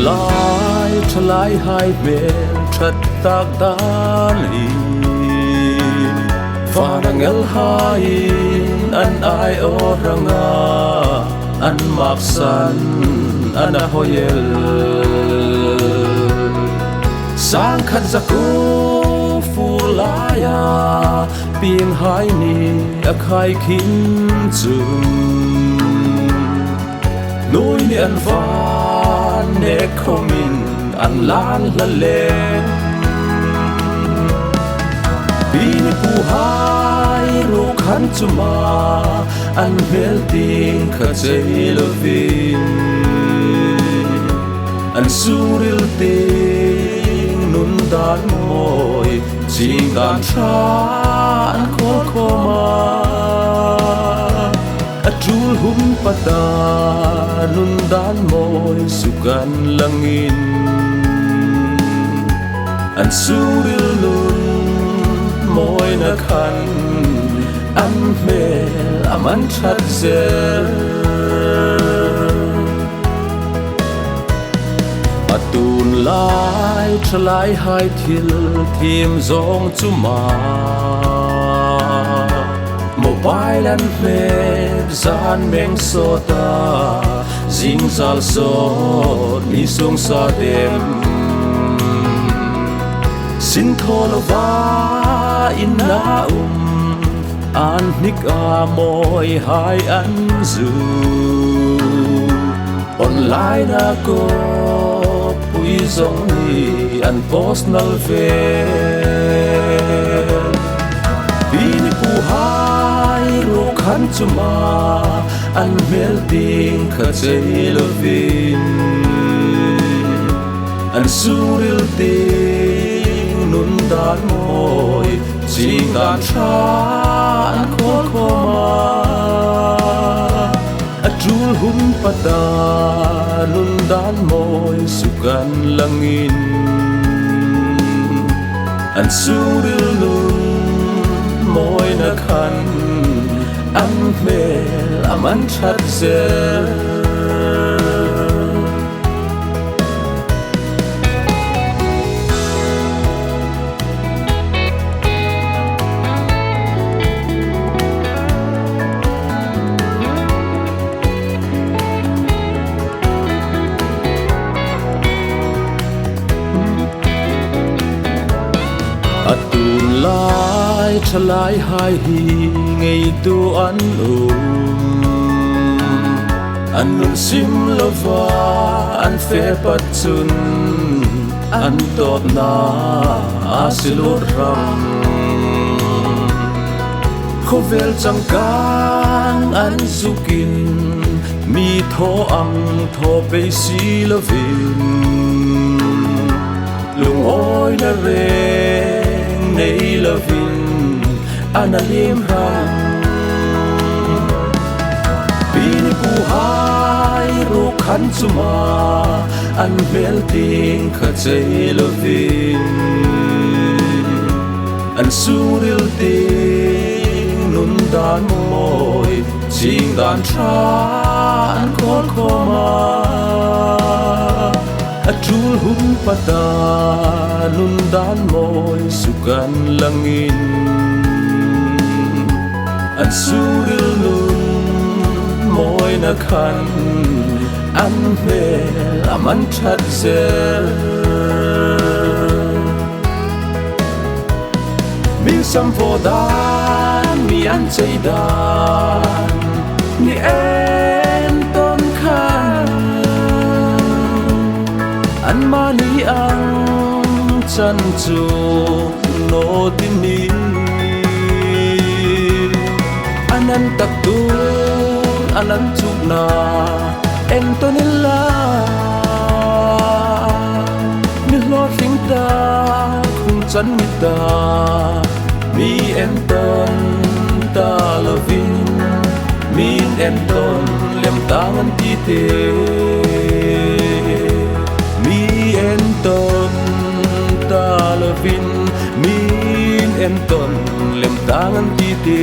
Atûnlâi ṭhalâi hai mel that tak dan hi phalna ngel hain an ai o hranga an mâksan an ahoyel sang Ãsaktu fulaya ping hai ni a khai khin chun nuôi ni an van ne khomin an lan la leng bini pu hai ru khan chuma an mel ting kha chei lovin an suril ting nun dan moi ching dan tha an khol khoma Atul hun pata nun dan moi sukan langin an suril nun moi na khan an mel aman that zel Atûnlâi ṭhalâi hai thil thim zong chuma mobile an mep zan meng sota zing Zârzok ni sung sa dem sin tholova in na an nik a moi hai an zu online na ko pui zong ni an post nal ve bini pu hai ru khan chuma an mel ting kha chei lovin an suril ting nun dan moi ching dan tha an khol khoma atul hun pata nun dan moi sukan langin an suril nun moi na khan an mel aman that zel Atûnlâi ṭhalâi hai hi ngâitu an an nun sim lova an fe pat chun an top na asilur ram khovel changkang an zukin mi tho ang tho pe si lovin lung oi na re nei lovin analim ram bini pu hai ru khan chuma an mel ting kha chei lovin an suril ting nun dan moi ching dan tha an khol khoma atul hun pata nun dan moi sukan langin an suril nun moi na khan an mel aman that zel min sam vo dan mi an chei dan ni en ton khan an mani ang chan chu no tin ni anan tak tu anan chuk na en tonila mi hlawtlingna khung chan mi ta mi en ton ta lovin min en ton lem tangan ti te mi en ton ta lovin min en ton lem tangan ti te